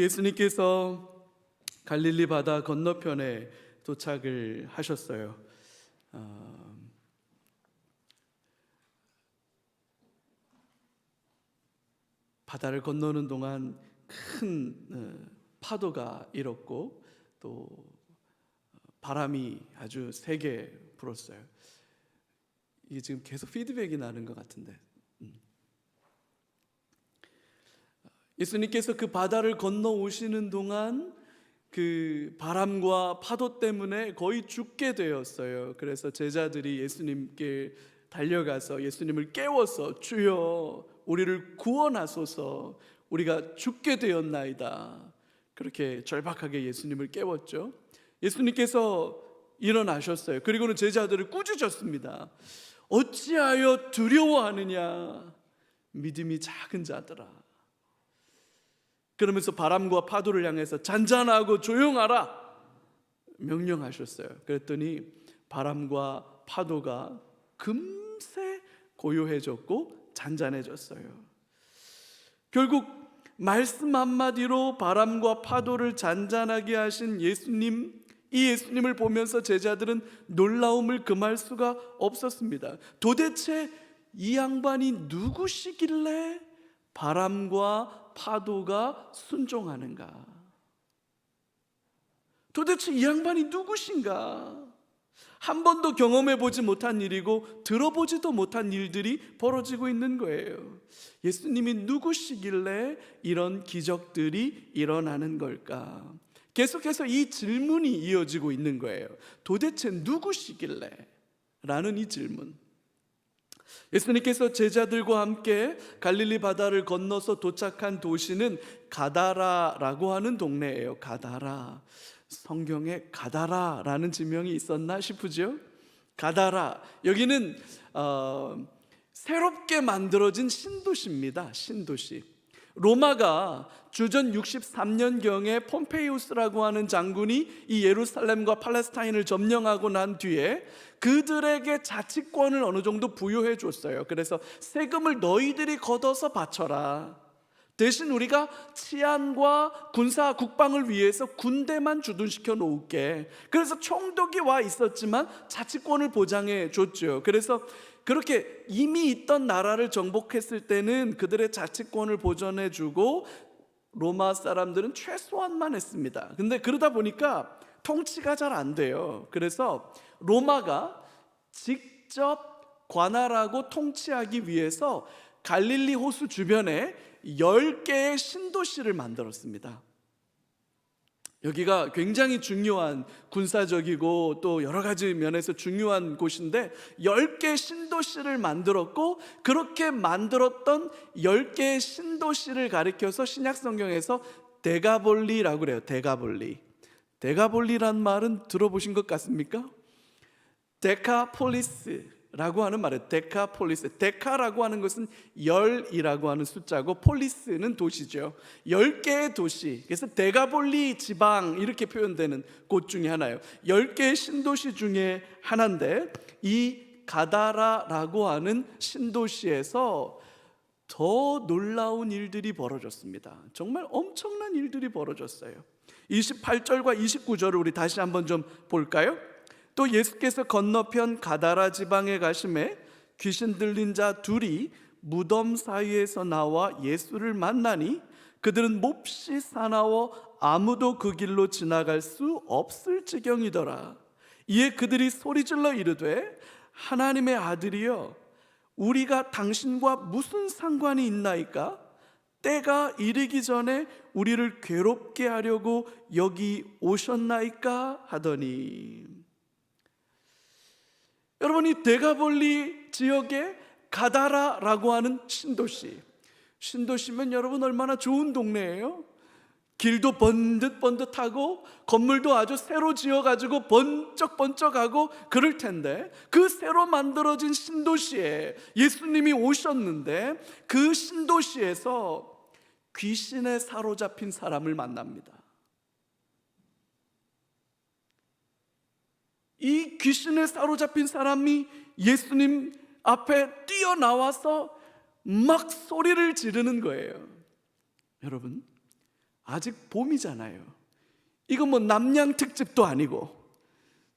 예수님께서 갈릴리 바다 건너편에 도착을 하셨어요. 바다를 건너는 동안 큰 파도가 일었고 또 바람이 아주 세게 불었어요. 이게 지금 계속 피드백이 나는 것 같은데, 예수님께서 그 바다를 건너 오시는 동안 그 바람과 파도 때문에 거의 죽게 되었어요. 그래서 제자들이 예수님께 달려가서 예수님을 깨워서 주여 우리를 구원하소서, 우리가 죽게 되었나이다, 그렇게 절박하게 예수님을 깨웠죠. 예수님께서 일어나셨어요. 그리고는 제자들을 꾸짖었습니다. 어찌하여 두려워하느냐, 믿음이 작은 자들아. 그러면서 바람과 파도를 향해서 잔잔하고 조용하라 명령하셨어요. 그랬더니 바람과 파도가 금세 고요해졌고 잔잔해졌어요. 결국 말씀 한마디로 바람과 파도를 잔잔하게 하신 예수님, 이 예수님을 보면서 제자들은 놀라움을 금할 수가 없었습니다. 도대체 이 양반이 누구시길래 바람과 파도가 순종하는가? 도대체 이 양반이 누구신가? 한 번도 경험해 보지 못한 일이고 들어보지도 못한 일들이 벌어지고 있는 거예요. 예수님이 누구시길래 이런 기적들이 일어나는 걸까? 계속해서 이 질문이 이어지고 있는 거예요. 도대체 누구시길래? 라는 이 질문. 예수님께서 제자들과 함께 갈릴리 바다를 건너서 도착한 도시는 가다라라고 하는 동네예요. 가다라. 성경에 가다라라는 지명이 있었나 싶으죠? 가다라, 여기는 새롭게 만들어진 신도시입니다. 신도시. 로마가 주전 63년경에 폼페이우스라고 하는 장군이 이 예루살렘과 팔레스타인을 점령하고 난 뒤에 그들에게 자치권을 어느 정도 부여해 줬어요. 그래서 세금을 너희들이 걷어서 바쳐라. 대신 우리가 치안과 군사 국방을 위해서 군대만 주둔시켜 놓을게. 그래서 총독이 와 있었지만 자치권을 보장해 줬죠. 그래서 그렇게 이미 있던 나라를 정복했을 때는 그들의 자치권을 보전해 주고 로마 사람들은 최소한만 했습니다. 근데 그러다 보니까 통치가 잘 안 돼요. 그래서 로마가 직접 관할하고 통치하기 위해서 갈릴리 호수 주변에 10개의 신도시를 만들었습니다. 여기가 굉장히 중요한 군사적이고 또 여러 가지 면에서 중요한 곳인데 10개의 신도시를 만들었고, 그렇게 만들었던 10개의 신도시를 가리켜서 신약성경에서 데가볼리라고 그래요. 데가볼리. 데가볼리란 말은 들어보신 것 같습니까? 데카폴리스라고 하는 말이에요. 데카폴리스. 데카라고 하는 것은 10이라고 하는 숫자고 폴리스는 도시죠. 10개의 도시. 그래서 데가볼리 지방 이렇게 표현되는 곳 중에 하나예요. 10개의 신도시 중에 하나인데 이 가다라라고 하는 신도시에서 더 놀라운 일들이 벌어졌습니다. 정말 엄청난 일들이 벌어졌어요. 28절과 29절을 우리 다시 한번 좀 볼까요? 또 예수께서 건너편 가다라 지방에 가심에 귀신 들린 자 둘이 무덤 사이에서 나와 예수를 만나니 그들은 몹시 사나워 아무도 그 길로 지나갈 수 없을 지경이더라. 이에 그들이 소리질러 이르되 하나님의 아들이여 우리가 당신과 무슨 상관이 있나이까? 때가 이르기 전에 우리를 괴롭게 하려고 여기 오셨나이까? 하더니, 여러분, 이 데가볼리 지역에 가다라라고 하는 신도시면 여러분 얼마나 좋은 동네예요? 길도 번듯번듯하고 건물도 아주 새로 지어가지고 번쩍번쩍하고 그럴 텐데, 그 새로 만들어진 신도시에 예수님이 오셨는데 그 신도시에서 귀신에 사로잡힌 사람을 만납니다. 이 귀신에 사로잡힌 사람이 예수님 앞에 뛰어나와서 막 소리를 지르는 거예요. 여러분, 아직 봄이잖아요. 이거 뭐 남양 특집도 아니고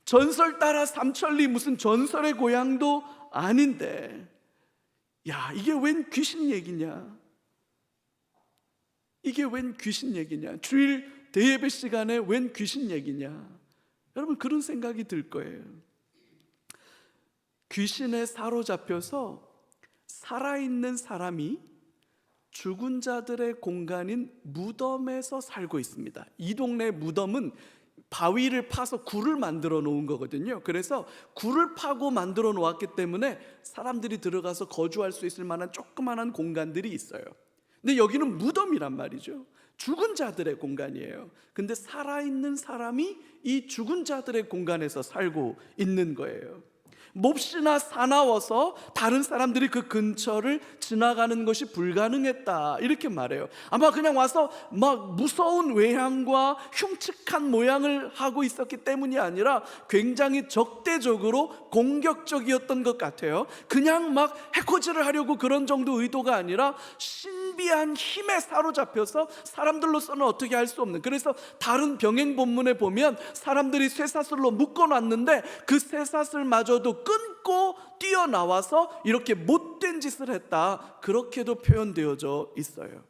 전설 따라 삼천리 무슨 전설의 고향도 아닌데, 야, 이게 웬 귀신 얘기냐? 이게 웬 귀신 얘기냐? 주일 대예배 시간에 웬 귀신 얘기냐? 여러분, 그런 생각이 들 거예요. 귀신에 사로잡혀서 살아있는 사람이 죽은 자들의 공간인 무덤에서 살고 있습니다. 이 동네 무덤은 바위를 파서 굴을 만들어 놓은 거거든요. 그래서 굴을 파고 만들어 놓았기 때문에 사람들이 들어가서 거주할 수 있을 만한 조그만한 공간들이 있어요. 근데 여기는 무덤이란 말이죠. 죽은 자들의 공간이에요. 근데 살아있는 사람이 이 죽은 자들의 공간에서 살고 있는 거예요. 몹시나 사나워서 다른 사람들이 그 근처를 지나가는 것이 불가능했다, 이렇게 말해요. 아마 그냥 와서 막 무서운 외향과 흉측한 모양을 하고 있었기 때문이 아니라 굉장히 적대적으로 공격적이었던 것 같아요. 그냥 막 해코지를 하려고 그런 정도 의도가 아니라 신비한 힘에 사로잡혀서 사람들로서는 어떻게 할 수 없는, 그래서 다른 병행 본문에 보면 사람들이 쇠사슬로 묶어놨는데 그 쇠사슬마저도 끊고 뛰어나와서 이렇게 못된 짓을 했다, 그렇게도 표현되어져 있어요.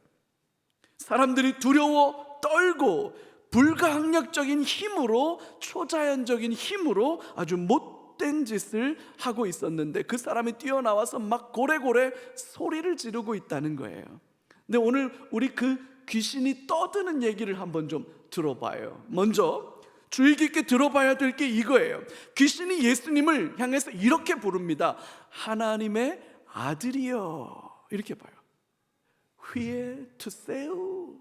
사람들이 두려워 떨고 불가항력적인 힘으로, 초자연적인 힘으로 아주 못된 짓을 하고 있었는데 그 사람이 뛰어나와서 막 고래고래 소리를 지르고 있다는 거예요. 근데 오늘 우리 그 귀신이 떠드는 얘기를 한번 좀 들어봐요. 먼저 주의 깊게 들어봐야 될 게 이거예요. 귀신이 예수님을 향해서 이렇게 부릅니다. 하나님의 아들이여, 이렇게 봐요. 휘에 투세우,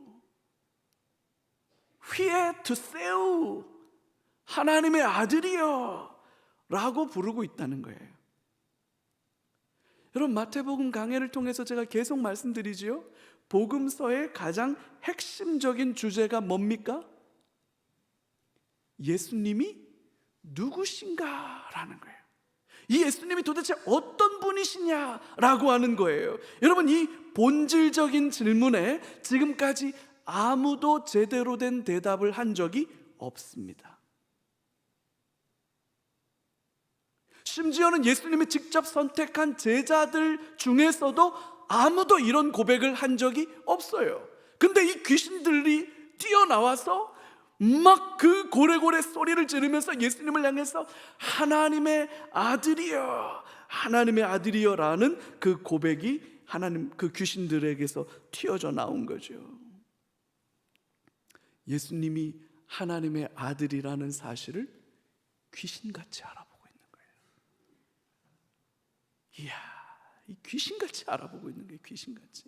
휘에 투세우, 하나님의 아들이여 라고 부르고 있다는 거예요. 여러분, 마태복음 강해를 통해서 제가 계속 말씀드리지요, 복음서의 가장 핵심적인 주제가 뭡니까? 예수님이 누구신가라는 거예요. 이 예수님이 도대체 어떤 분이시냐라고 하는 거예요. 여러분, 이 본질적인 질문에 지금까지 아무도 제대로 된 대답을 한 적이 없습니다. 심지어는 예수님이 직접 선택한 제자들 중에서도 아무도 이런 고백을 한 적이 없어요. 근데 이 귀신들이 뛰어나와서 막 그 고래고래 소리를 지르면서 예수님을 향해서 하나님의 아들이여, 하나님의 아들이여 라는 그 고백이 하나님, 그 귀신들에게서 튀어져 나온 거죠. 예수님이 하나님의 아들이라는 사실을 귀신같이 알아보고 있는 거예요. 이야, 이 귀신같이 알아보고 있는 거예요. 귀신같이.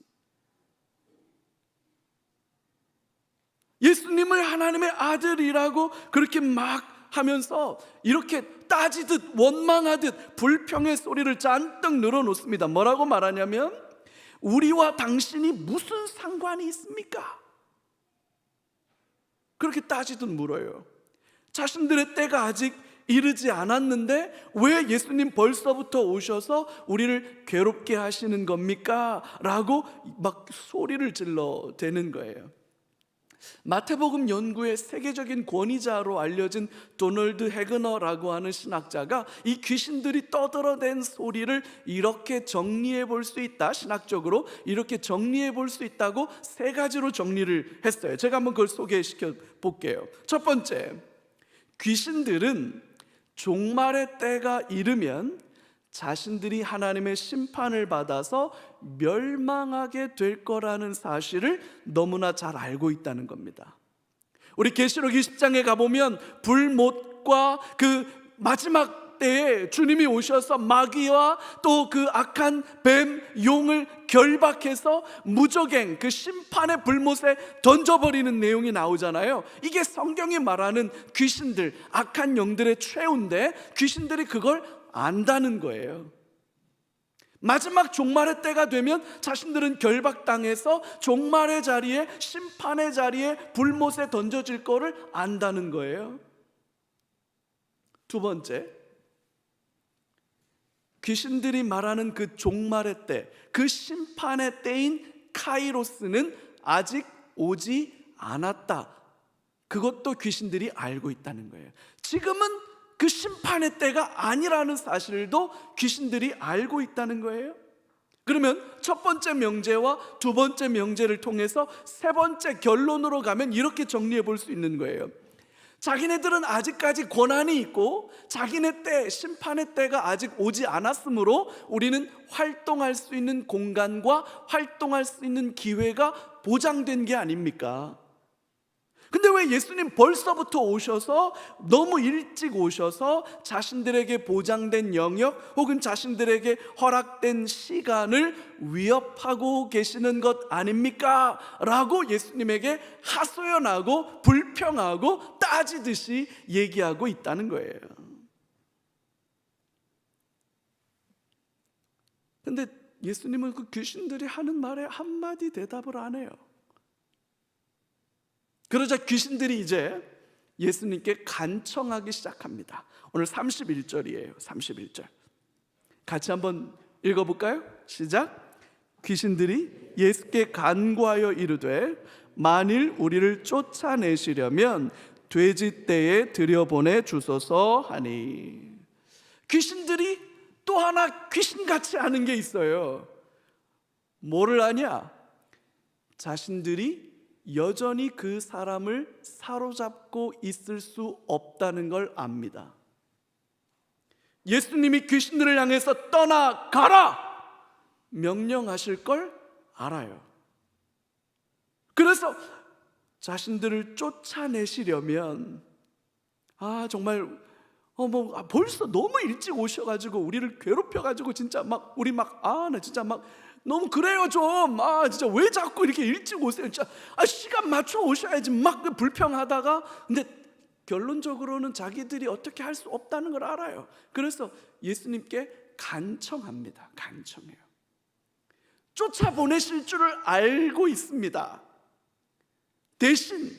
예수님을 하나님의 아들이라고 그렇게 막 하면서 이렇게 따지듯 원망하듯 불평의 소리를 잔뜩 늘어놓습니다. 뭐라고 말하냐면, 우리와 당신이 무슨 상관이 있습니까? 그렇게 따지듯 물어요. 자신들의 때가 아직 이르지 않았는데 왜 예수님 벌써부터 오셔서 우리를 괴롭게 하시는 겁니까? 라고 막 소리를 질러 대는 거예요. 마태복음 연구의 세계적인 권위자로 알려진 도널드 해그너라고 하는 신학자가 이 귀신들이 떠들어댄 소리를 이렇게 정리해 볼 수 있다, 신학적으로 이렇게 정리해 볼 수 있다고 세 가지로 정리를 했어요. 제가 한번 그걸 소개시켜 볼게요. 첫 번째, 귀신들은 종말의 때가 이르면 자신들이 하나님의 심판을 받아서 멸망하게 될 거라는 사실을 너무나 잘 알고 있다는 겁니다. 우리 계시록 20장에 가보면 불못과 그 마지막 때에 주님이 오셔서 마귀와 또 그 악한 뱀, 용을 결박해서 무저갱, 그 심판의 불못에 던져버리는 내용이 나오잖아요. 이게 성경이 말하는 귀신들, 악한 영들의 최후인데 귀신들이 그걸 안다는 거예요. 마지막 종말의 때가 되면 자신들은 결박당해서 종말의 자리에, 심판의 자리에 불못에 던져질 거를 안다는 거예요. 두 번째, 귀신들이 말하는 그 종말의 때, 그 심판의 때인 카이로스는 아직 오지 않았다. 그것도 귀신들이 알고 있다는 거예요. 지금은 그 심판의 때가 아니라는 사실도 귀신들이 알고 있다는 거예요. 그러면 첫 번째 명제와 두 번째 명제를 통해서 세 번째 결론으로 가면 이렇게 정리해 볼 수 있는 거예요. 자기네들은 아직까지 권한이 있고 자기네 때, 심판의 때가 아직 오지 않았으므로 우리는 활동할 수 있는 공간과 활동할 수 있는 기회가 보장된 게 아닙니까? 근데 왜 예수님 벌써부터 오셔서, 너무 일찍 오셔서 자신들에게 보장된 영역 혹은 자신들에게 허락된 시간을 위협하고 계시는 것 아닙니까? 라고 예수님에게 하소연하고 불평하고 따지듯이 얘기하고 있다는 거예요. 근데 예수님은 그 귀신들이 하는 말에 한마디 대답을 안 해요. 그러자 귀신들이 이제 예수님께 간청하기 시작합니다. 오늘 31절이에요. 31절 같이 한번 읽어볼까요? 시작. 귀신들이 예수께 간구하여 이르되 만일 우리를 쫓아내시려면 돼지떼에 들여보내 주소서 하니. 귀신들이 또 하나 귀신같이 하는 게 있어요. 뭐를 하냐? 자신들이 여전히 그 사람을 사로잡고 있을 수 없다는 걸 압니다. 예수님이 귀신들을 향해서 떠나가라 명령하실 걸 알아요. 그래서 자신들을 쫓아내시려면 정말 벌써 너무 일찍 오셔가지고 우리를 괴롭혀가지고 진짜 막 우리 나 진짜 막 너무 그래요 좀. 진짜 왜 자꾸 이렇게 일찍 오세요? 진짜 시간 맞춰 오셔야지 막 불평하다가, 근데 결론적으로는 자기들이 어떻게 할 수 없다는 걸 알아요. 그래서 예수님께 간청합니다. 간청해요. 쫓아보내실 줄을 알고 있습니다. 대신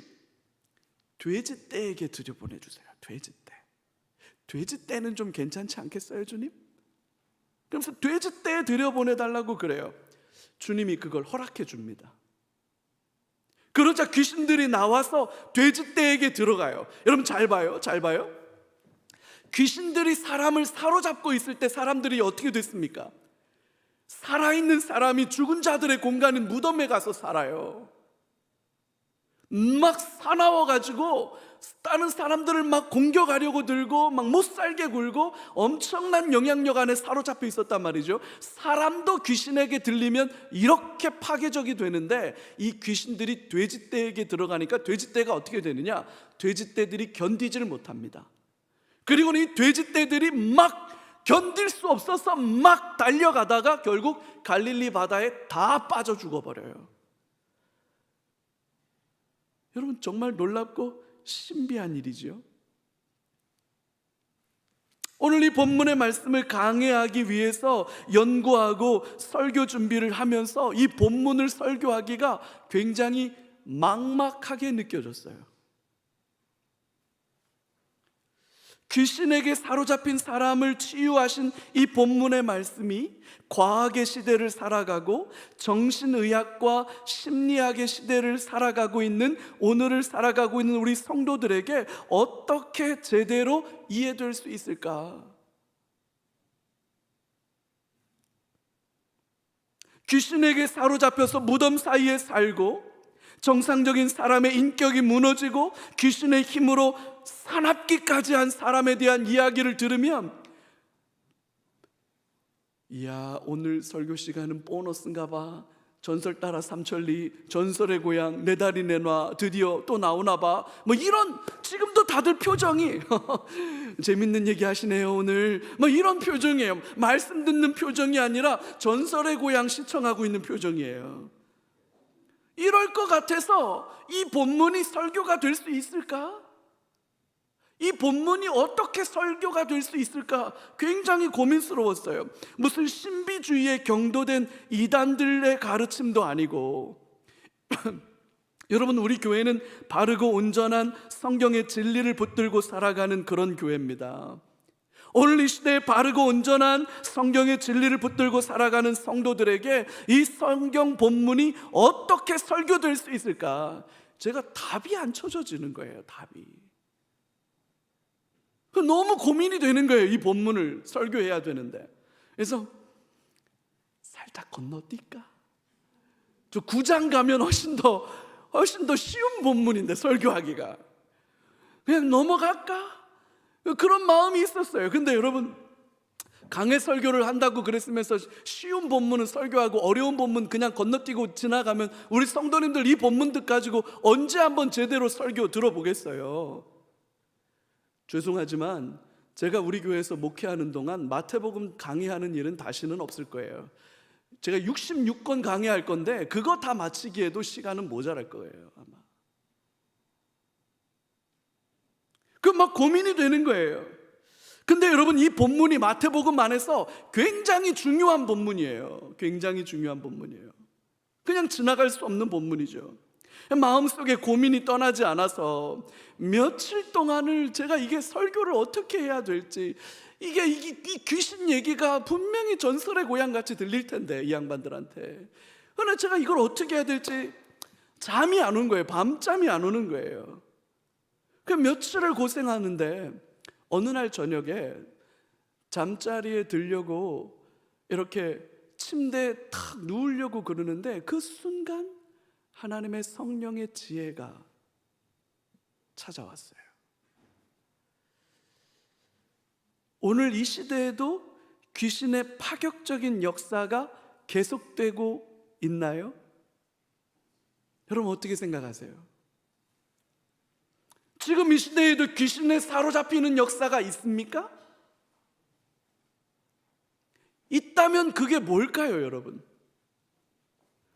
돼지떼에게 들여보내주세요. 돼지떼. 돼지떼는 좀 괜찮지 않겠어요, 주님? 그래서 돼지떼에 들여보내달라고 그래요. 주님이 그걸 허락해 줍니다. 그러자 귀신들이 나와서 돼지떼에게 들어가요. 여러분 잘 봐요. 잘 봐요. 귀신들이 사람을 사로잡고 있을 때 사람들이 어떻게 됐습니까? 살아있는 사람이 죽은 자들의 공간인 무덤에 가서 살아요. 막 사나워가지고 다른 사람들을 막 공격하려고 들고 막 못살게 굴고 엄청난 영향력 안에 사로잡혀 있었단 말이죠. 사람도 귀신에게 들리면 이렇게 파괴적이 되는데 이 귀신들이 돼지떼에게 들어가니까 돼지떼가 어떻게 되느냐? 돼지떼들이 견디지를 못합니다. 그리고 이 돼지떼들이 막 견딜 수 없어서 막 달려가다가 결국 갈릴리 바다에 다 빠져 죽어버려요. 여러분 정말 놀랍고 신비한 일이죠. 오늘 이 본문의 말씀을 강해하기 위해서 연구하고 설교 준비를 하면서 이 본문을 설교하기가 굉장히 막막하게 느껴졌어요. 귀신에게 사로잡힌 사람을 치유하신 이 본문의 말씀이 과학의 시대를 살아가고 정신의학과 심리학의 시대를 살아가고 있는, 오늘을 살아가고 있는 우리 성도들에게 어떻게 제대로 이해될 수 있을까? 귀신에게 사로잡혀서 무덤 사이에 살고 정상적인 사람의 인격이 무너지고 귀신의 힘으로 사납기까지 한 사람에 대한 이야기를 들으면, 이야, 오늘 설교 시간은 보너스인가 봐. 전설 따라 삼천리, 전설의 고향, 내 다리 내놔, 드디어 또 나오나 봐. 뭐 이런, 지금도 다들 표정이 재밌는 얘기 하시네요 오늘, 뭐 이런 표정이에요. 말씀 듣는 표정이 아니라 전설의 고향 시청하고 있는 표정이에요. 이럴 것 같아서 이 본문이 설교가 될 수 있을까? 이 본문이 어떻게 설교가 될 수 있을까? 굉장히 고민스러웠어요. 무슨 신비주의에 경도된 이단들의 가르침도 아니고 여러분, 우리 교회는 바르고 온전한 성경의 진리를 붙들고 살아가는 그런 교회입니다. 오늘 이 시대에 바르고 온전한 성경의 진리를 붙들고 살아가는 성도들에게 이 성경 본문이 어떻게 설교될 수 있을까? 제가 답이 안 쳐져지는 거예요. 답이. 너무 고민이 되는 거예요. 이 본문을 설교해야 되는데. 그래서 살짝 건너뛸까? 저 9장 가면 훨씬 더 쉬운 본문인데 설교하기가. 그냥 넘어갈까? 그런 마음이 있었어요. 근데 여러분, 강해 설교를 한다고 그랬으면서 쉬운 본문은 설교하고 어려운 본문 그냥 건너뛰고 지나가면 우리 성도님들 이 본문들 가지고 언제 한번 제대로 설교 들어보겠어요? 죄송하지만 제가 우리 교회에서 목회하는 동안 마태복음 강의하는 일은 다시는 없을 거예요. 제가 66권 강의할 건데 그거 다 마치기에도 시간은 모자랄 거예요, 아마. 그 막 고민이 되는 거예요. 근데 여러분, 이 본문이 마태복음 안에서 굉장히 중요한 본문이에요. 굉장히 중요한 본문이에요. 그냥 지나갈 수 없는 본문이죠. 마음속에 고민이 떠나지 않아서 며칠 동안을 제가 이게 설교를 어떻게 해야 될지, 이 귀신 얘기가 분명히 전설의 고향같이 들릴 텐데 이 양반들한테. 그러나 제가 이걸 어떻게 해야 될지 잠이 안 오는 거예요. 밤잠이 안 오는 거예요. 그 며칠을 고생하는데 어느 날 저녁에 잠자리에 들려고 이렇게 침대에 탁 누우려고 그러는데 그 순간 하나님의 성령의 지혜가 찾아왔어요. 오늘 이 시대에도 귀신의 파격적인 역사가 계속되고 있나요? 여러분 어떻게 생각하세요? 지금 이 시대에도 귀신에 사로잡히는 역사가 있습니까? 있다면 그게 뭘까요, 여러분?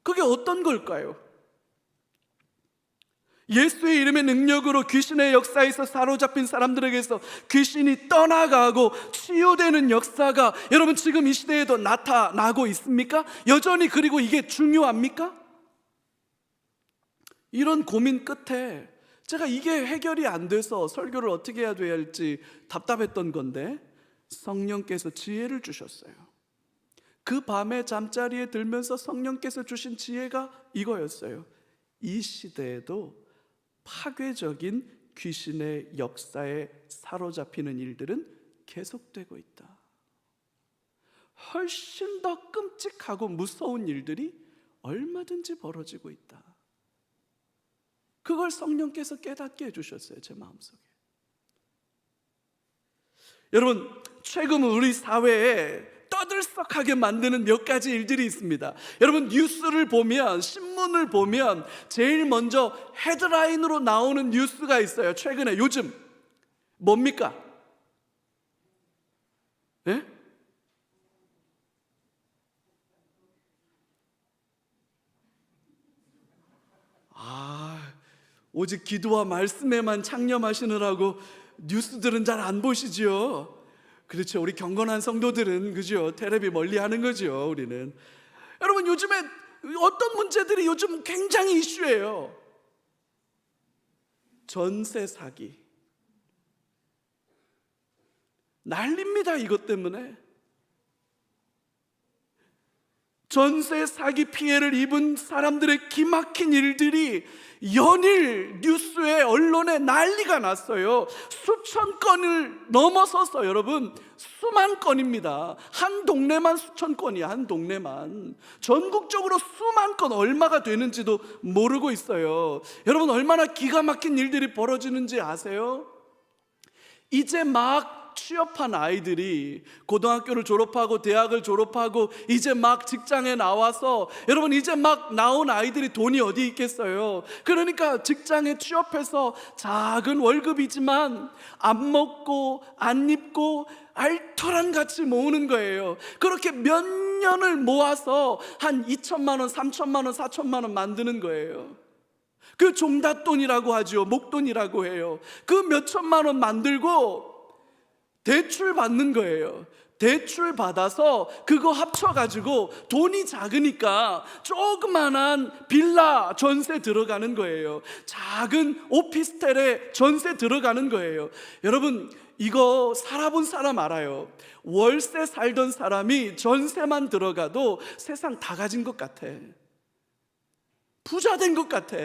그게 어떤 걸까요? 예수의 이름의 능력으로 귀신의 역사에서 사로잡힌 사람들에게서 귀신이 떠나가고 치유되는 역사가 여러분 지금 이 시대에도 나타나고 있습니까? 여전히 그리고 이게 중요합니까? 이런 고민 끝에 제가 이게 해결이 안 돼서 설교를 어떻게 해야 할지 답답했던 건데 성령께서 지혜를 주셨어요. 그 밤에 잠자리에 들면서 성령께서 주신 지혜가 이거였어요. 이 시대에도 파괴적인 귀신의 역사에 사로잡히는 일들은 계속되고 있다. 훨씬 더 끔찍하고 무서운 일들이 얼마든지 벌어지고 있다. 그걸 성령께서 깨닫게 해주셨어요. 제 마음속에. 여러분, 최근 우리 사회에 떠들썩하게 만드는 몇 가지 일들이 있습니다. 여러분, 뉴스를 보면, 신문을 보면 제일 먼저 헤드라인으로 나오는 뉴스가 있어요. 최근에 요즘 뭡니까? 네? 오직 기도와 말씀에만 창념하시느라고 뉴스들은 잘 안 보시죠. 그렇죠. 우리 경건한 성도들은 그죠, 텔레비 멀리 하는 거죠. 우리는. 여러분, 요즘에 어떤 문제들이 요즘 굉장히 이슈예요. 전세 사기 난립니다. 이것 때문에 전세 사기 피해를 입은 사람들의 기막힌 일들이 연일 뉴스에, 언론에 난리가 났어요. 수천 건을 넘어서서 여러분 수만 건입니다. 한 동네만 수천 건이야. 한 동네만. 전국적으로 수만 건, 얼마가 되는지도 모르고 있어요. 여러분, 얼마나 기가 막힌 일들이 벌어지는지 아세요? 이제 막 취업한 아이들이 고등학교를 졸업하고 대학을 졸업하고 이제 막 직장에 나와서, 여러분 이제 막 나온 아이들이 돈이 어디 있겠어요. 그러니까 직장에 취업해서 작은 월급이지만 안 먹고 안 입고 알토란 같이 모으는 거예요. 그렇게 몇 년을 모아서 한 2천만 원, 3천만 원, 4천만 원 만드는 거예요. 그 종잣돈이라고 하죠. 목돈이라고 해요. 그 몇 천만 원 만들고 대출 받는 거예요. 대출 받아서 그거 합쳐가지고 돈이 작으니까 조그만한 빌라 전세 들어가는 거예요. 작은 오피스텔에 전세 들어가는 거예요. 여러분, 이거 살아본 사람 알아요. 월세 살던 사람이 전세만 들어가도 세상 다 가진 것 같아. 부자 된 것 같아.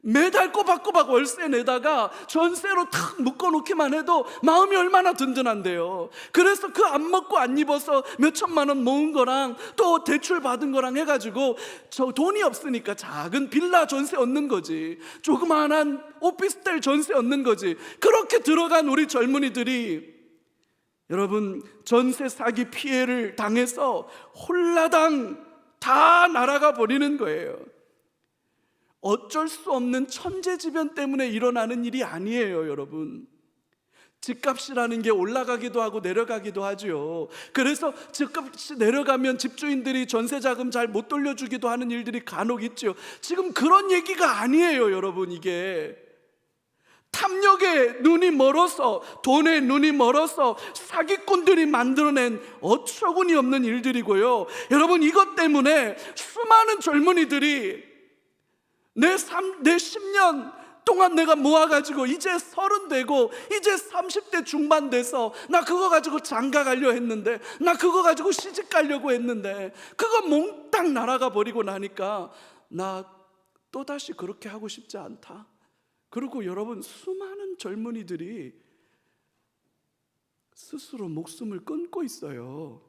매달 꼬박꼬박 월세 내다가 전세로 탁 묶어놓기만 해도 마음이 얼마나 든든한데요. 그래서 그 안 먹고 안 입어서 몇 천만 원 모은 거랑 또 대출 받은 거랑 해가지고 저 돈이 없으니까 작은 빌라 전세 얻는 거지, 조그마한 오피스텔 전세 얻는 거지. 그렇게 들어간 우리 젊은이들이 여러분 전세 사기 피해를 당해서 홀라당 다 날아가 버리는 거예요. 어쩔 수 없는 천재지변 때문에 일어나는 일이 아니에요, 여러분. 집값이라는 게 올라가기도 하고 내려가기도 하죠. 그래서 집값이 내려가면 집주인들이 전세자금 잘 못 돌려주기도 하는 일들이 간혹 있죠. 지금 그런 얘기가 아니에요, 여러분. 이게 탐욕에 눈이 멀어서, 돈에 눈이 멀어서 사기꾼들이 만들어낸 어처구니 없는 일들이고요. 여러분, 이것 때문에 수많은 젊은이들이 내 10년 동안 내가 모아가지고 이제 30 되고 이제 30대 중반 돼서 나 그거 가지고 장가 가려 했는데, 나 그거 가지고 시집 가려고 했는데 그거 몽땅 날아가 버리고 나니까 나 또다시 그렇게 하고 싶지 않다. 그리고 여러분, 수많은 젊은이들이 스스로 목숨을 끊고 있어요.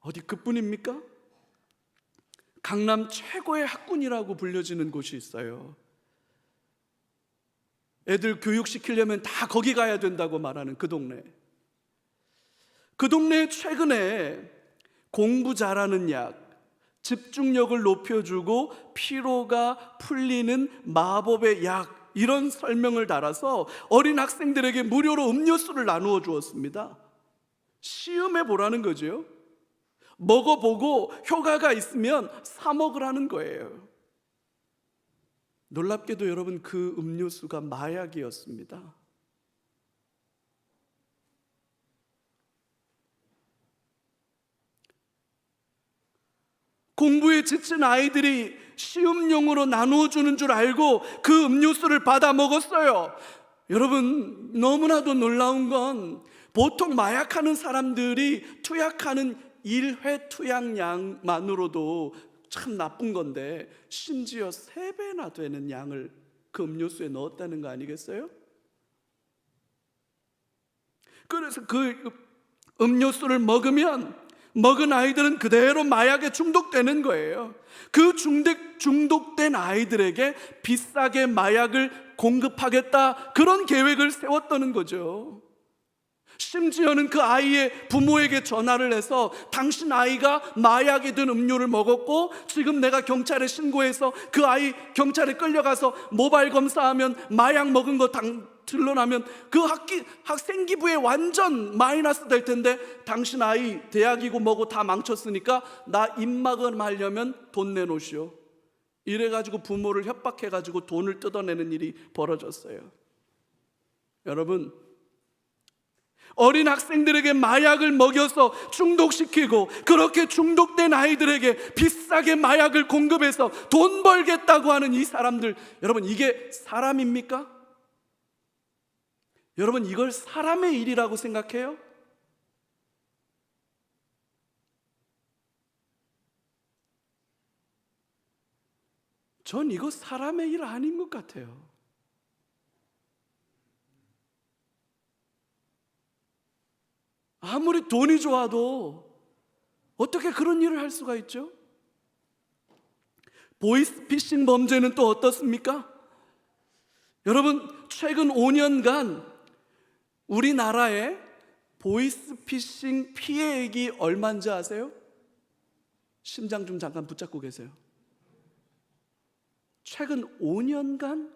어디 그뿐입니까? 강남 최고의 학군이라고 불려지는 곳이 있어요. 애들 교육시키려면 다 거기 가야 된다고 말하는 그 동네. 그 동네에 최근에 공부 잘하는 약, 집중력을 높여주고 피로가 풀리는 마법의 약, 이런 설명을 달아서 어린 학생들에게 무료로 음료수를 나누어 주었습니다. 시음해 보라는 거죠. 먹어보고 효과가 있으면 사 먹으라는 거예요. 놀랍게도 여러분, 그 음료수가 마약이었습니다. 공부에 지친 아이들이 시음용으로 나누어 주는 줄 알고 그 음료수를 받아 먹었어요. 여러분, 너무나도 놀라운 건 보통 마약하는 사람들이 투약하는 1회 투약량만으로도 참 나쁜 건데 심지어 3배나 되는 양을 그 음료수에 넣었다는 거 아니겠어요? 그래서 그 음료수를 먹으면 먹은 아이들은 그대로 마약에 중독되는 거예요. 그 중독된 아이들에게 비싸게 마약을 공급하겠다, 그런 계획을 세웠다는 거죠. 심지어는 그 아이의 부모에게 전화를 해서 당신 아이가 마약이 든 음료를 먹었고 지금 내가 경찰에 신고해서 그 아이 경찰에 끌려가서 모바일 검사하면 마약 먹은 거 드러나면 그 학생기부에 완전 마이너스 될 텐데 당신 아이 대학이고 뭐고 다 망쳤으니까 나 입막음 하려면 돈 내놓으시오. 이래가지고 부모를 협박해가지고 돈을 뜯어내는 일이 벌어졌어요. 여러분, 어린 학생들에게 마약을 먹여서 중독시키고 그렇게 중독된 아이들에게 비싸게 마약을 공급해서 돈 벌겠다고 하는 이 사람들, 여러분, 이게 사람입니까? 여러분, 이걸 사람의 일이라고 생각해요? 전 이거 사람의 일 아닌 것 같아요. 아무리 돈이 좋아도 어떻게 그런 일을 할 수가 있죠? 보이스피싱 범죄는 또 어떻습니까? 여러분, 최근 5년간 우리나라의 보이스피싱 피해액이 얼마인지 아세요? 심장 좀 잠깐 붙잡고 계세요. 최근 5년간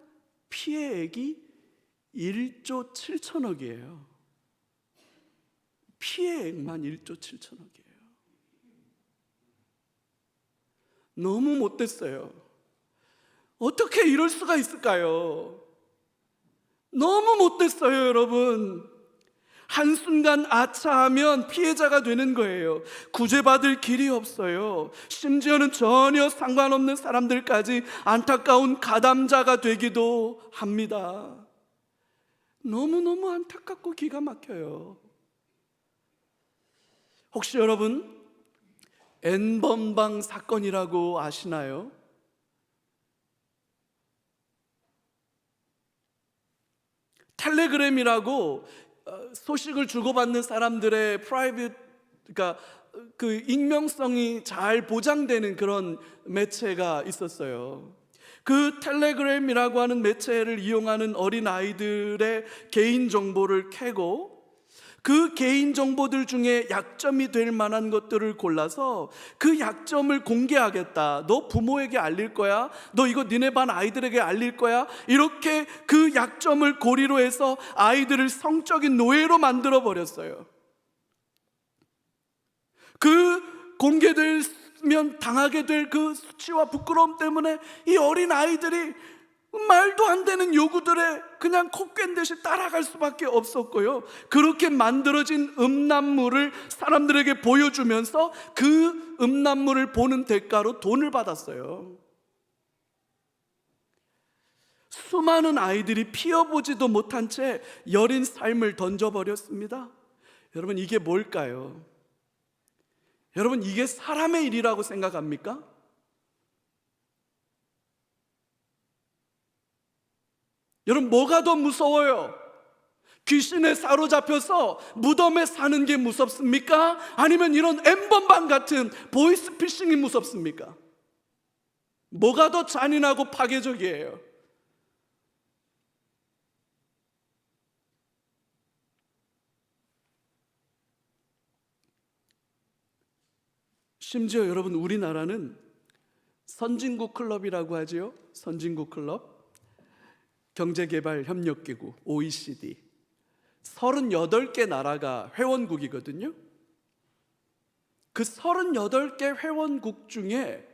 피해액이 1조 7천억이에요. 피해액만 1조 7천억이에요. 너무 못됐어요. 어떻게 이럴 수가 있을까요? 너무 못됐어요, 여러분. 한순간 아차하면 피해자가 되는 거예요. 구제받을 길이 없어요. 심지어는 전혀 상관없는 사람들까지 안타까운 가담자가 되기도 합니다. 너무너무 안타깝고 기가 막혀요. 혹시 여러분 N번방 사건이라고 아시나요? 텔레그램이라고 소식을 주고받는 사람들의 프라이빗, 그러니까 그 익명성이 잘 보장되는 그런 매체가 있었어요. 그 텔레그램이라고 하는 매체를 이용하는 어린 아이들의 개인 정보를 캐고 그 개인 정보들 중에 약점이 될 만한 것들을 골라서 그 약점을 공개하겠다. 너 부모에게 알릴 거야? 너 이거 니네 반 아이들에게 알릴 거야? 이렇게 그 약점을 고리로 해서 아이들을 성적인 노예로 만들어 버렸어요. 그 공개되면 당하게 될 그 수치와 부끄러움 때문에 이 어린 아이들이 말도 안 되는 요구들에 그냥 코꽹 듯이 따라갈 수밖에 없었고요. 그렇게 만들어진 음란물을 사람들에게 보여주면서 그 음란물을 보는 대가로 돈을 받았어요. 수많은 아이들이 피어보지도 못한 채 여린 삶을 던져버렸습니다. 여러분, 이게 뭘까요? 여러분, 이게 사람의 일이라고 생각합니까? 여러분, 뭐가 더 무서워요? 귀신에 사로잡혀서 무덤에 사는 게 무섭습니까? 아니면 이런 N번방 같은 보이스피싱이 무섭습니까? 뭐가 더 잔인하고 파괴적이에요? 심지어 여러분, 우리나라는 선진국 클럽이라고 하죠. 선진국 클럽, 경제개발협력기구 OECD 38개 나라가 회원국이거든요. 그 38개 회원국 중에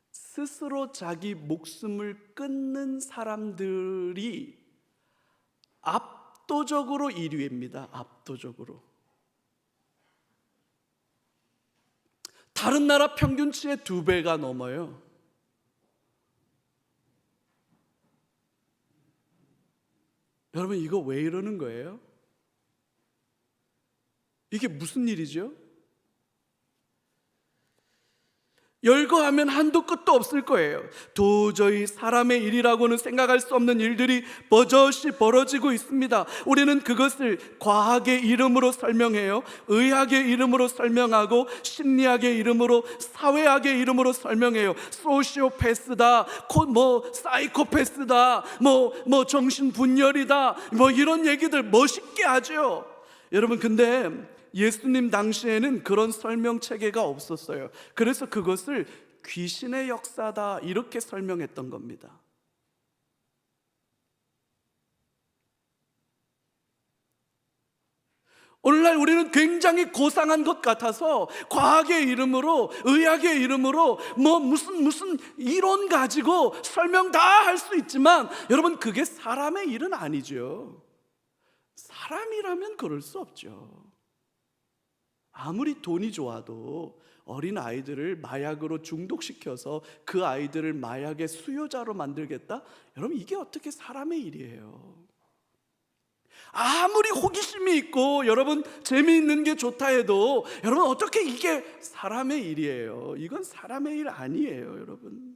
스스로 자기 목숨을 끊는 사람들이 압도적으로 1위입니다. 압도적으로. 다른 나라 평균치의 2배가 넘어요. 여러분, 이거 왜 이러는 거예요? 이게 무슨 일이죠? 열거하면 한도 끝도 없을 거예요. 도저히 사람의 일이라고는 생각할 수 없는 일들이 버젓이 벌어지고 있습니다. 우리는 그것을 과학의 이름으로 설명해요. 의학의 이름으로 설명하고 심리학의 이름으로, 사회학의 이름으로 설명해요. 소시오패스다, 사이코패스다, 정신분열이다, 이런 얘기들 멋있게 하죠. 여러분, 근데 예수님 당시에는 그런 설명 체계가 없었어요. 그래서 그것을 귀신의 역사다 이렇게 설명했던 겁니다. 오늘날 우리는 굉장히 고상한 것 같아서 과학의 이름으로, 의학의 이름으로 무슨 이론 가지고 설명 다 할 수 있지만, 여러분, 그게 사람의 일은 아니죠. 사람이라면 그럴 수 없죠. 아무리 돈이 좋아도 어린 아이들을 마약으로 중독시켜서 그 아이들을 마약의 수요자로 만들겠다? 여러분, 이게 어떻게 사람의 일이에요? 아무리 호기심이 있고 여러분 재미있는 게 좋다 해도 여러분, 어떻게 이게 사람의 일이에요? 이건 사람의 일 아니에요, 여러분.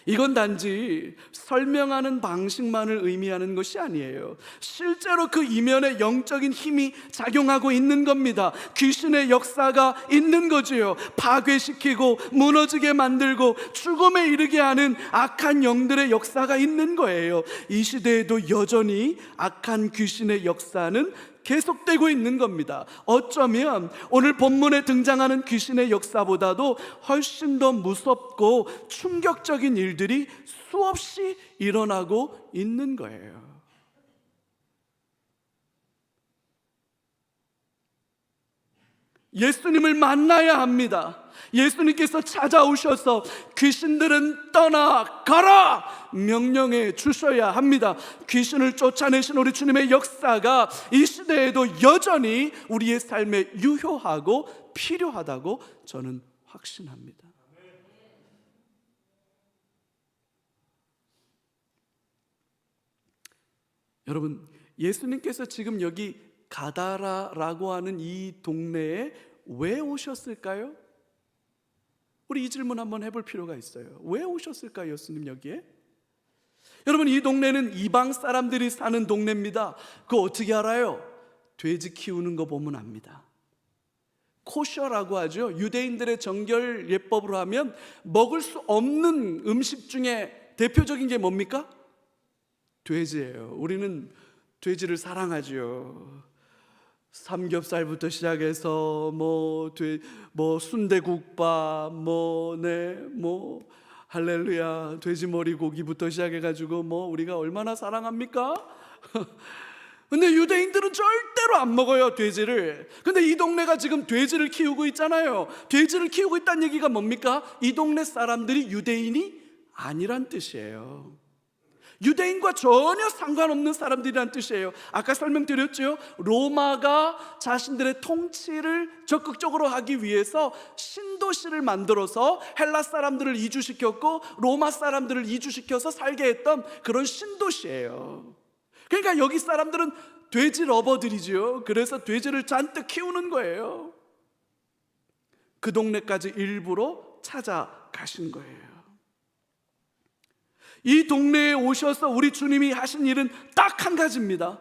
이건 단지 설명하는 방식만을 의미하는 것이 아니에요. 실제로 그 이면에 영적인 힘이 작용하고 있는 겁니다. 귀신의 역사가 있는 거지요. 파괴시키고 무너지게 만들고 죽음에 이르게 하는 악한 영들의 역사가 있는 거예요. 이 시대에도 여전히 악한 귀신의 역사는 계속되고 있는 겁니다. 어쩌면 오늘 본문에 등장하는 귀신의 역사보다도 훨씬 더 무섭고 충격적인 일들이 수없이 일어나고 있는 거예요. 예수님을 만나야 합니다. 예수님께서 찾아오셔서 귀신들은 떠나가라 명령해 주셔야 합니다. 귀신을 쫓아내신 우리 주님의 역사가 이 시대에도 여전히 우리의 삶에 유효하고 필요하다고 저는 확신합니다. 여러분, 예수님께서 지금 여기 가다라라고 하는 이 동네에 왜 오셨을까요? 우리 이 질문 한번 해볼 필요가 있어요. 왜 오셨을까요, 예수님 여기에? 여러분, 이 동네는 이방 사람들이 사는 동네입니다. 그거 어떻게 알아요? 돼지 키우는 거 보면 압니다. 코셔라고 하죠. 유대인들의 정결 예법으로 하면 먹을 수 없는 음식 중에 대표적인 게 뭡니까? 돼지예요. 우리는 돼지를 사랑하죠. 삼겹살부터 시작해서 순대국밥, 할렐루야, 돼지머리 고기부터 시작해가지고 우리가 얼마나 사랑합니까? 근데 유대인들은 절대로 안 먹어요, 돼지를. 근데 이 동네가 지금 돼지를 키우고 있잖아요. 돼지를 키우고 있다는 얘기가 뭡니까? 이 동네 사람들이 유대인이 아니란 뜻이에요. 유대인과 전혀 상관없는 사람들이란 뜻이에요. 아까 설명드렸죠. 로마가 자신들의 통치를 적극적으로 하기 위해서 신도시를 만들어서 헬라 사람들을 이주시켰고 로마 사람들을 이주시켜서 살게 했던 그런 신도시예요. 그러니까 여기 사람들은 돼지 러버들이죠. 그래서 돼지를 잔뜩 키우는 거예요. 그 동네까지 일부러 찾아가신 거예요. 이 동네에 오셔서 우리 주님이 하신 일은 딱 한 가지입니다.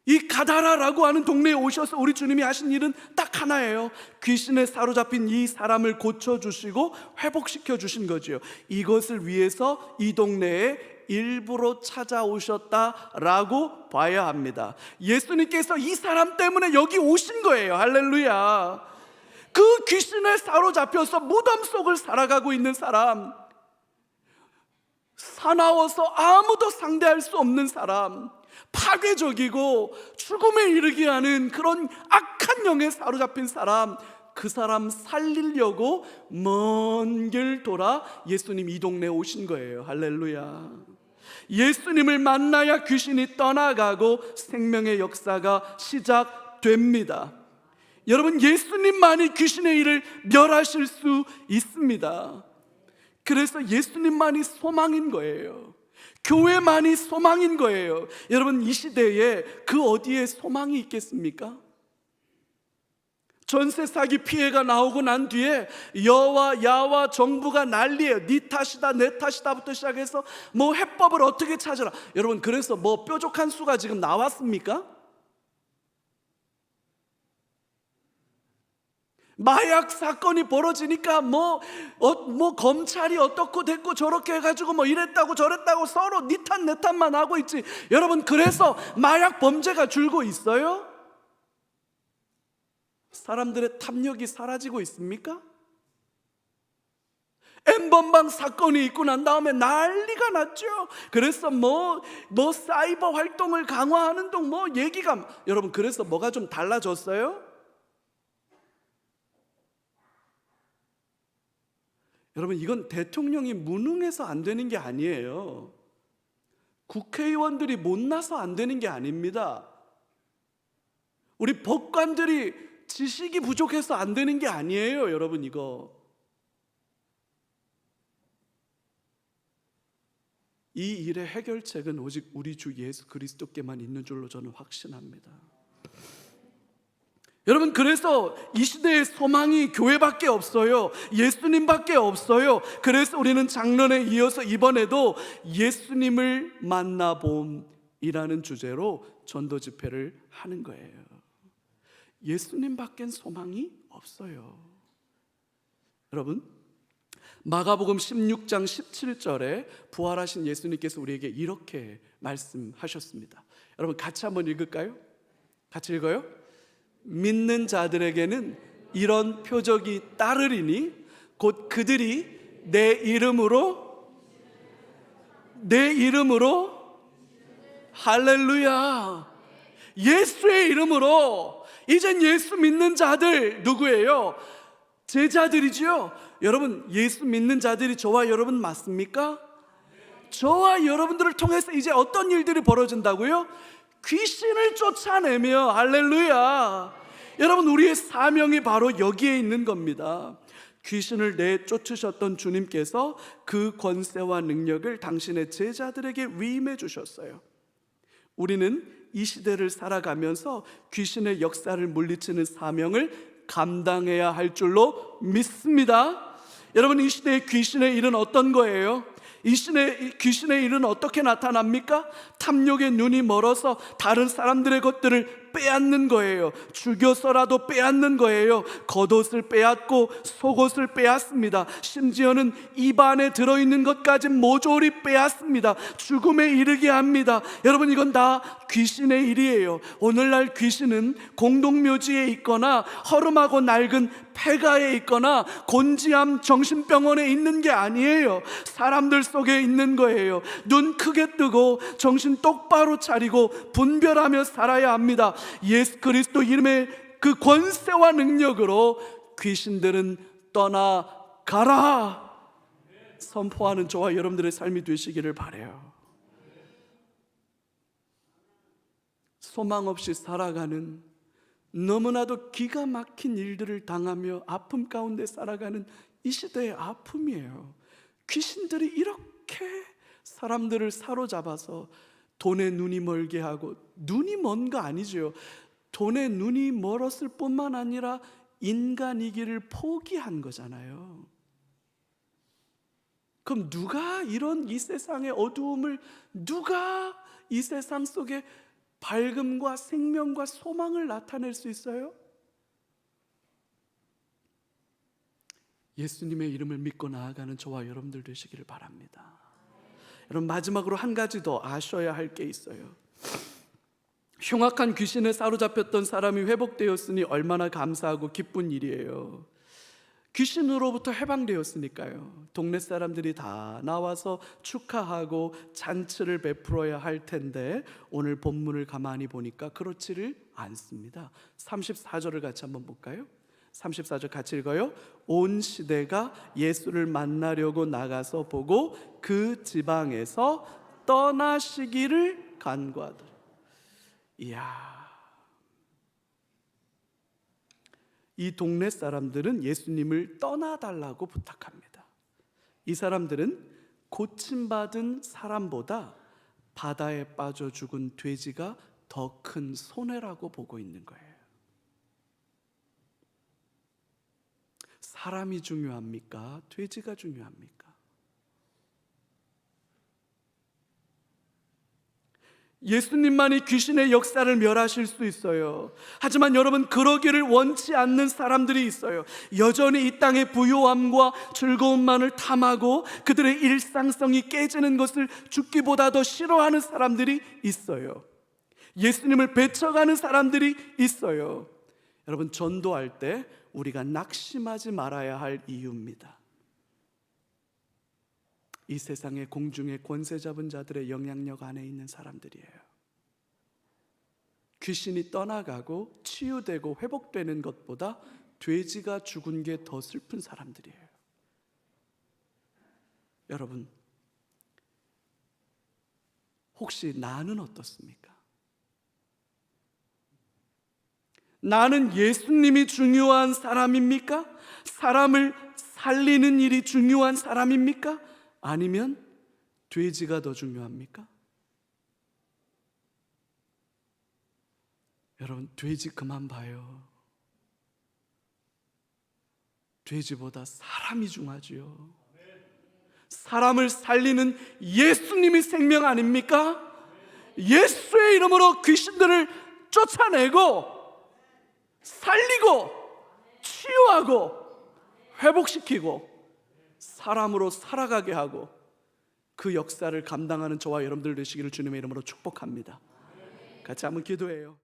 이 가다라라고 하는 동네에 오셔서 우리 주님이 하신 일은 딱 하나예요. 귀신에 사로잡힌 이 사람을 고쳐주시고 회복시켜 주신 거죠. 이것을 위해서 이 동네에 일부러 찾아오셨다라고 봐야 합니다. 예수님께서 이 사람 때문에 여기 오신 거예요. 할렐루야. 그 귀신에 사로잡혀서 무덤 속을 살아가고 있는 사람, 사나워서 아무도 상대할 수 없는 사람, 파괴적이고 죽음에 이르게 하는 그런 악한 영에 사로잡힌 사람, 그 사람 살리려고 먼 길 돌아 예수님 이 동네에 오신 거예요. 할렐루야. 예수님을 만나야 귀신이 떠나가고 생명의 역사가 시작됩니다. 여러분, 예수님만이 귀신의 일을 멸하실 수 있습니다. 그래서 예수님만이 소망인 거예요. 교회만이 소망인 거예요. 여러분, 이 시대에 그 어디에 소망이 있겠습니까? 전세 사기 피해가 나오고 난 뒤에 여와 야와 정부가 난리예요. 네 탓이다 내 탓이다부터 시작해서 해법을 어떻게 찾으라. 여러분, 그래서 뾰족한 수가 지금 나왔습니까? 마약 사건이 벌어지니까 검찰이 어떻고 됐고 저렇게 해가지고 이랬다고 저랬다고 서로 네 탓 내 탓만 하고 있지. 여러분, 그래서 마약 범죄가 줄고 있어요? 사람들의 탐욕이 사라지고 있습니까? N번방 사건이 있고 난 다음에 난리가 났죠. 그래서 사이버 활동을 강화하는 동 얘기가, 여러분, 그래서 뭐가 좀 달라졌어요? 여러분, 이건 대통령이 무능해서 안 되는 게 아니에요. 국회의원들이 못나서 안 되는 게 아닙니다. 우리 법관들이 지식이 부족해서 안 되는 게 아니에요. 여러분, 이거 이 일의 해결책은 오직 우리 주 예수 그리스도께만 있는 줄로 저는 확신합니다. 여러분, 그래서 이 시대의 소망이 교회밖에 없어요. 예수님밖에 없어요. 그래서 우리는 작년에 이어서 이번에도 예수님을 만나봄이라는 주제로 전도 집회를 하는 거예요. 예수님밖엔 소망이 없어요. 여러분, 마가복음 16장 17절에 부활하신 예수님께서 우리에게 이렇게 말씀하셨습니다. 여러분, 같이 한번 읽을까요? 같이 읽어요. 믿는 자들에게는 이런 표적이 따르리니 곧 그들이 내 이름으로 할렐루야, 예수의 이름으로. 이젠 예수 믿는 자들 누구예요? 제자들이죠. 여러분, 예수 믿는 자들이 저와 여러분 맞습니까? 저와 여러분들을 통해서 이제 어떤 일들이 벌어진다고요? 귀신을 쫓아내며, 할렐루야. 여러분, 우리의 사명이 바로 여기에 있는 겁니다. 귀신을 내쫓으셨던 주님께서 그 권세와 능력을 당신의 제자들에게 위임해 주셨어요. 우리는 이 시대를 살아가면서 귀신의 역사를 물리치는 사명을 감당해야 할 줄로 믿습니다. 여러분, 이 시대의 귀신의 일은 어떤 거예요? 이 귀신의 일은 어떻게 나타납니까? 탐욕의 눈이 멀어서 다른 사람들의 것들을 빼앗는 거예요. 죽여서라도 빼앗는 거예요. 겉옷을 빼앗고 속옷을 빼앗습니다. 심지어는 입안에 들어있는 것까지 모조리 빼앗습니다. 죽음에 이르게 합니다. 여러분, 이건 다 귀신의 일이에요. 오늘날 귀신은 공동묘지에 있거나 허름하고 낡은 폐가에 있거나 곤지암 정신병원에 있는 게 아니에요. 사람들 속에 있는 거예요. 눈 크게 뜨고 정신 똑바로 차리고 분별하며 살아야 합니다. 예수 그리스도 이름의 그 권세와 능력으로 귀신들은 떠나가라 선포하는 저와 여러분들의 삶이 되시기를 바라요. 소망 없이 살아가는, 너무나도 기가 막힌 일들을 당하며 아픔 가운데 살아가는 이 시대의 아픔이에요. 귀신들이 이렇게 사람들을 사로잡아서 돈에 눈이 멀게 하고, 눈이 먼 거 아니죠. 돈에 눈이 멀었을 뿐만 아니라 인간이기를 포기한 거잖아요. 그럼 누가 이런 이 세상의 어두움을, 누가 이 세상 속에 밝음과 생명과 소망을 나타낼 수 있어요? 예수님의 이름을 믿고 나아가는 저와 여러분들 되시기를 바랍니다. 여러분, 마지막으로 한 가지 더 아셔야 할 게 있어요. 흉악한 귀신에 사로잡혔던 사람이 회복되었으니 얼마나 감사하고 기쁜 일이에요. 귀신으로부터 해방되었으니까요. 동네 사람들이 다 나와서 축하하고 잔치를 베풀어야 할 텐데 오늘 본문을 가만히 보니까 그렇지를 않습니다. 34절을 같이 한번 볼까요? 34절 같이 읽어요. 온 시대가 예수를 만나려고 나가서 보고 그 지방에서 떠나시기를 간구하더라. 이야, 이 동네 사람들은 예수님을 떠나달라고 부탁합니다. 이 사람들은 고침받은 사람보다 바다에 빠져 죽은 돼지가 더 큰 손해라고 보고 있는 거예요. 사람이 중요합니까? 돼지가 중요합니까? 예수님만이 귀신의 역사를 멸하실 수 있어요. 하지만 여러분, 그러기를 원치 않는 사람들이 있어요. 여전히 이 땅의 부요함과 즐거움만을 탐하고 그들의 일상성이 깨지는 것을 죽기보다 더 싫어하는 사람들이 있어요. 예수님을 배척하는 사람들이 있어요. 여러분, 전도할 때 우리가 낙심하지 말아야 할 이유입니다. 이 세상의 공중의 권세 잡은 자들의 영향력 안에 있는 사람들이에요. 귀신이 떠나가고 치유되고 회복되는 것보다 돼지가 죽은 게 더 슬픈 사람들이에요. 여러분, 혹시 나는 어떻습니까? 나는 예수님이 중요한 사람입니까? 사람을 살리는 일이 중요한 사람입니까? 아니면 돼지가 더 중요합니까? 여러분, 돼지 그만 봐요. 돼지보다 사람이 중요하지요. 사람을 살리는 예수님이 생명 아닙니까? 예수의 이름으로 귀신들을 쫓아내고 살리고 치유하고 회복시키고 사람으로 살아가게 하고 그 역사를 감당하는 저와 여러분들 되시기를 주님의 이름으로 축복합니다. 같이 한번 기도해요.